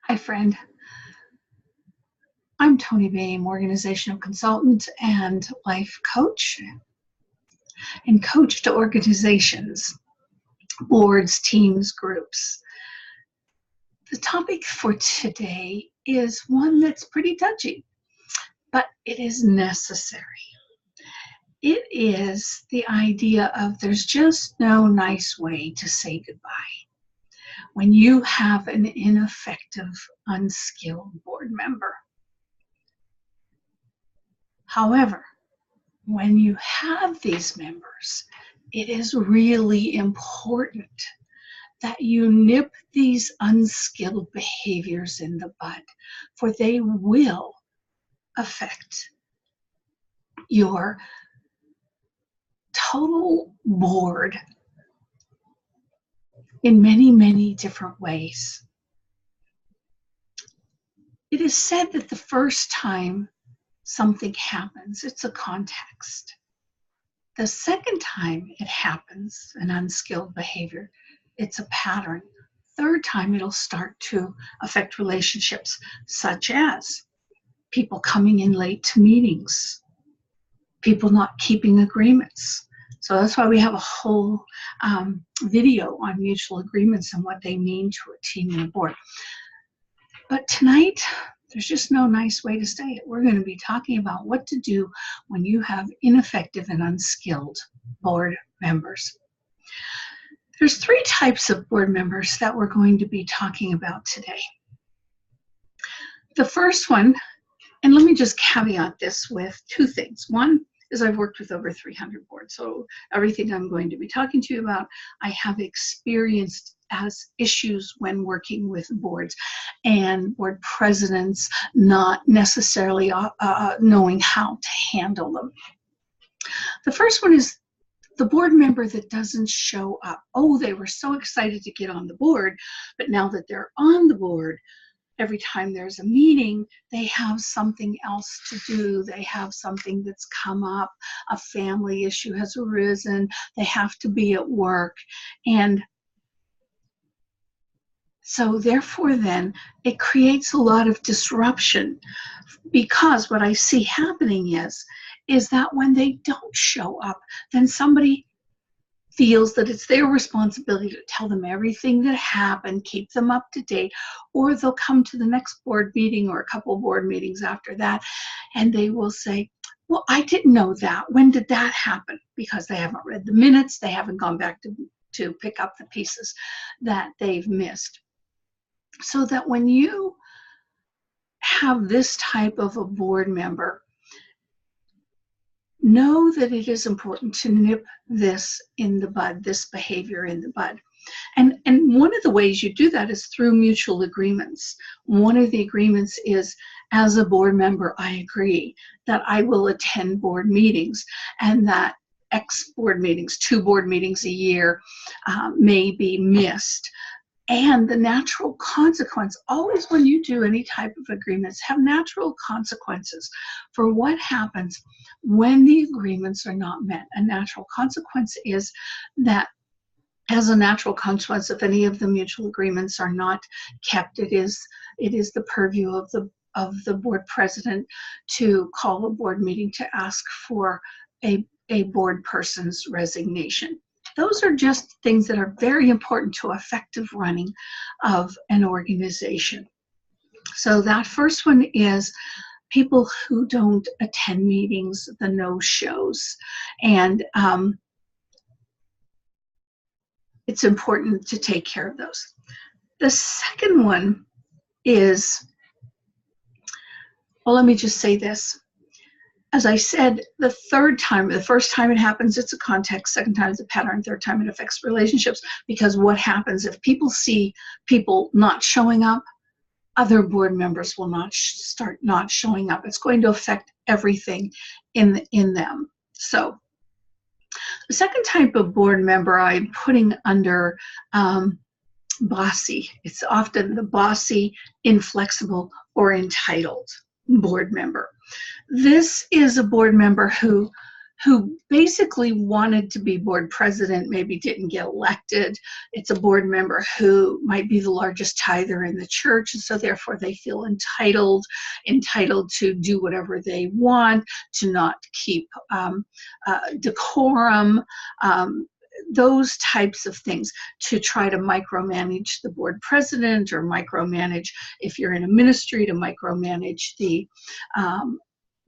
Hi, friend. I'm Tony Bain, organizational consultant and life coach, and coach to organizations, boards, teams, groups. The topic for today is one that's pretty touchy, but it is necessary. It is the idea of there's just no nice way to say goodbye when you have an ineffective, unskilled board member. However, when you have these members, it is really important that you nip these unskilled behaviors in the bud, for they will affect your total board in many, many different ways. It is said that the first time something happens, it's a context. The second time it happens, an unskilled behavior, it's a pattern. Third time, it'll start to affect relationships, such as people coming in late to meetings, people not keeping agreements. So that's why we have a whole video on mutual agreements and what they mean to a team and a board. But tonight, there's just no nice way to say it. We're going to be talking about what to do when you have ineffective and unskilled board members. There's three types of board members that we're going to be talking about today. The first one, and let me just caveat this with two things. One is I've worked with over 300 boards, so everything I'm going to be talking to you about, I have experienced as issues when working with boards and board presidents not necessarily knowing how to handle them. The first one is the board member that doesn't show up. Oh, they were so excited to get on the board, but now that they're on the board, every time there's a meeting, they have something else to do. They have something that's come up. A family issue has arisen. They have to be at work. And so therefore then, it creates a lot of disruption, because what I see happening is that when they don't show up, then somebody feels that it's their responsibility to tell them everything that happened, keep them up to date, or they'll come to the next board meeting or a couple board meetings after that, and they will say, well, I didn't know that. When did that happen? Because they haven't read the minutes, they haven't gone back to pick up the pieces that they've missed. So that when you have this type of a board member, know that it is important to nip this in the bud, this behavior in the bud. And one of the ways you do that is through mutual agreements. One of the agreements is, as a board member, I agree that I will attend board meetings, and that X board meetings, 2 board meetings a year, may be missed. And the natural consequence, always when you do any type of agreements, have natural consequences for what happens when the agreements are not met. A natural consequence is that, as a natural consequence, if any of the mutual agreements are not kept, it is the purview of the board president to call a board meeting to ask for a board person's resignation. Those are just things that are very important to effective running of an organization. So that first one is people who don't attend meetings, the no-shows. And it's important to take care of those. The second one is, well, let me just say this. As I said, the first time it happens, it's a context. Second time, it's a pattern. Third time, it affects relationships. Because what happens if people see people not showing up, other board members will start not showing up. It's going to affect everything in them. So the second type of board member I'm putting under bossy. It's often the bossy, inflexible, or entitled board member. This is a board member who who basically wanted to be board president, maybe didn't get elected. It's a board member who might be the largest tither in the church, and so therefore they feel entitled to do whatever they want, to not keep decorum, those types of things, to try to micromanage the board president, or micromanage, if you're in a ministry, to micromanage the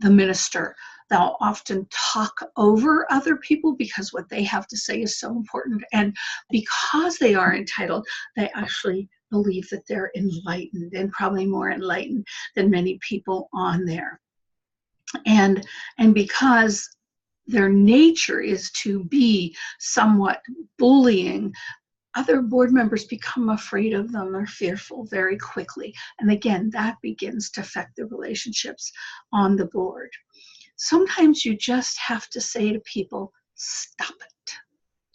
minister. They'll often talk over other people because what they have to say is so important. And because they are entitled, they actually believe that they're enlightened, and probably more enlightened than many people on there. And because their nature is to be somewhat bullying, other board members become afraid of them or fearful very quickly. And again, that begins to affect the relationships on the board. Sometimes you just have to say to people, stop it.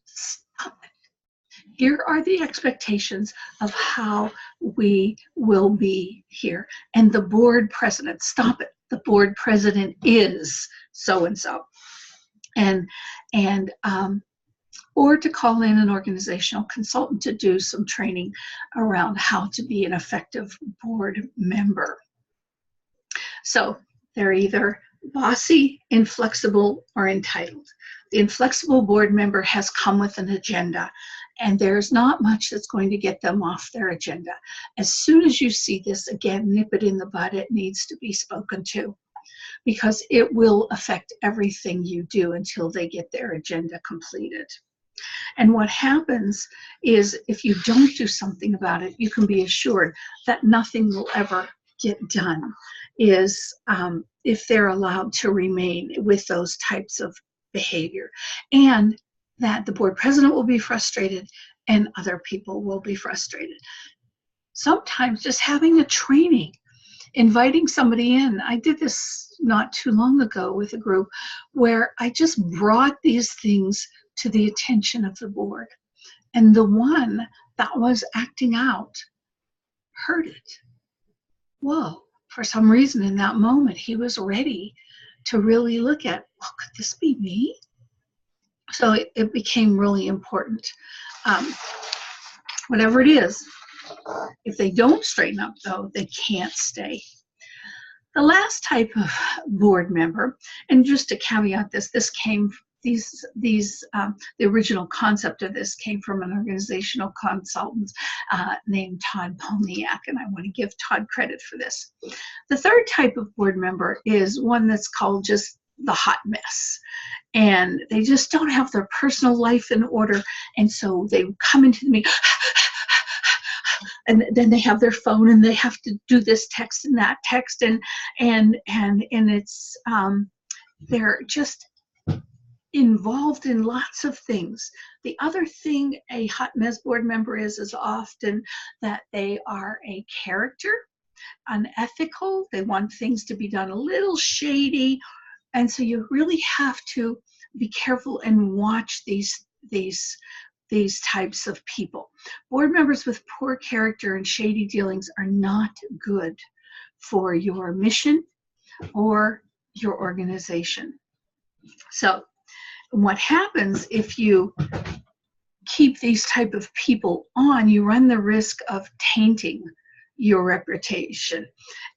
Stop it. Here are the expectations of how we will be here. And the board president, stop it. The board president is so-and-so. Or to call in an organizational consultant to do some training around how to be an effective board member. So they're either bossy, inflexible, or entitled. The inflexible board member has come with an agenda, and there's not much that's going to get them off their agenda. As soon as you see this, again, nip it in the bud. It needs to be spoken to, because it will affect everything you do until they get their agenda completed. And what happens is, if you don't do something about it, you can be assured that nothing will ever get done, is if they're allowed to remain with those types of behavior. And that the board president will be frustrated and other people will be frustrated. Sometimes just having a training, inviting somebody in. I did this not too long ago with a group where I just brought these things to the attention of the board. And the one that was acting out heard it. Whoa, for some reason in that moment, he was ready to really look at, well, could this be me? So it became really important. Whatever it is, if they don't straighten up, though, they can't stay. The last type of board member, and just to caveat this, the original concept of this came from an organizational consultant named Todd Polniak, and I want to give Todd credit for this. The third type of board member is one that's called just the hot mess. And they just don't have their personal life in order, and so they come into the meeting, and then they have their phone and they have to do this text and that text, and it's they're just involved in lots of things. The other thing a hot mess board member is often that they are a character, unethical. They want things to be done a little shady, and so you really have to be careful and watch these types of people. Board members with poor character and shady dealings are not good for your mission or your organization. So what happens if you keep these type of people on, you run the risk of tainting your reputation.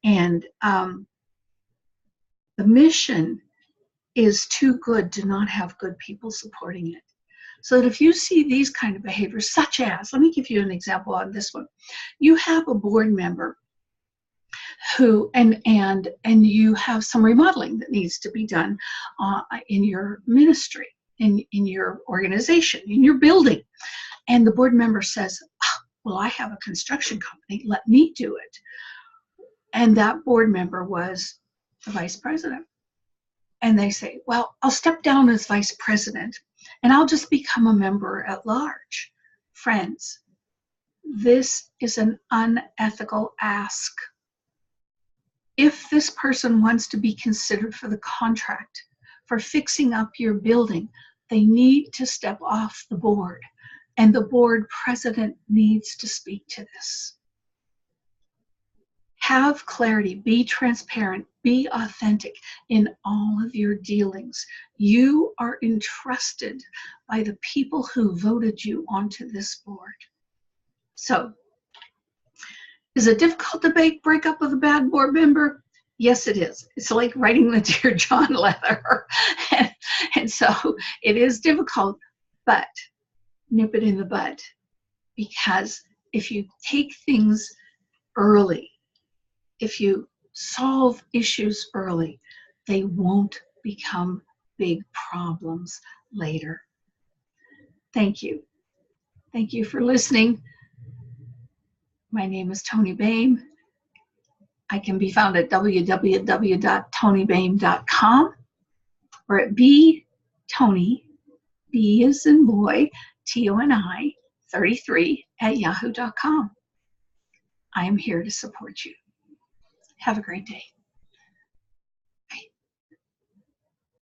And the mission is too good to not have good people supporting it. So that if you see these kind of behaviors, such as, let me give you an example on this one. You have a board member who, and you have some remodeling that needs to be done in your ministry, in your organization, in your building. And the board member says, oh, well, I have a construction company, let me do it. And that board member was the vice president. And they say, well, I'll step down as vice president and I'll just become a member at large. Friends, this is an unethical ask. If this person wants to be considered for the contract for fixing up your building, they need to step off the board, and the board president needs to speak to this. Have clarity, be transparent, be authentic in all of your dealings. You are entrusted by the people who voted you onto this board. So, is it difficult to break up with a bad board member? Yes, it is. It's like writing the Dear John letter. and so it is difficult, but nip it in the bud. Because if you take things early, if you solve issues early, they won't become big problems later. Thank you. Thank you for listening. My name is Toni Boehm. I can be found at www.toniboehm.com or at btoni, B as in boy, TONI 33 at yahoo.com. I am here to support you. Have a great day.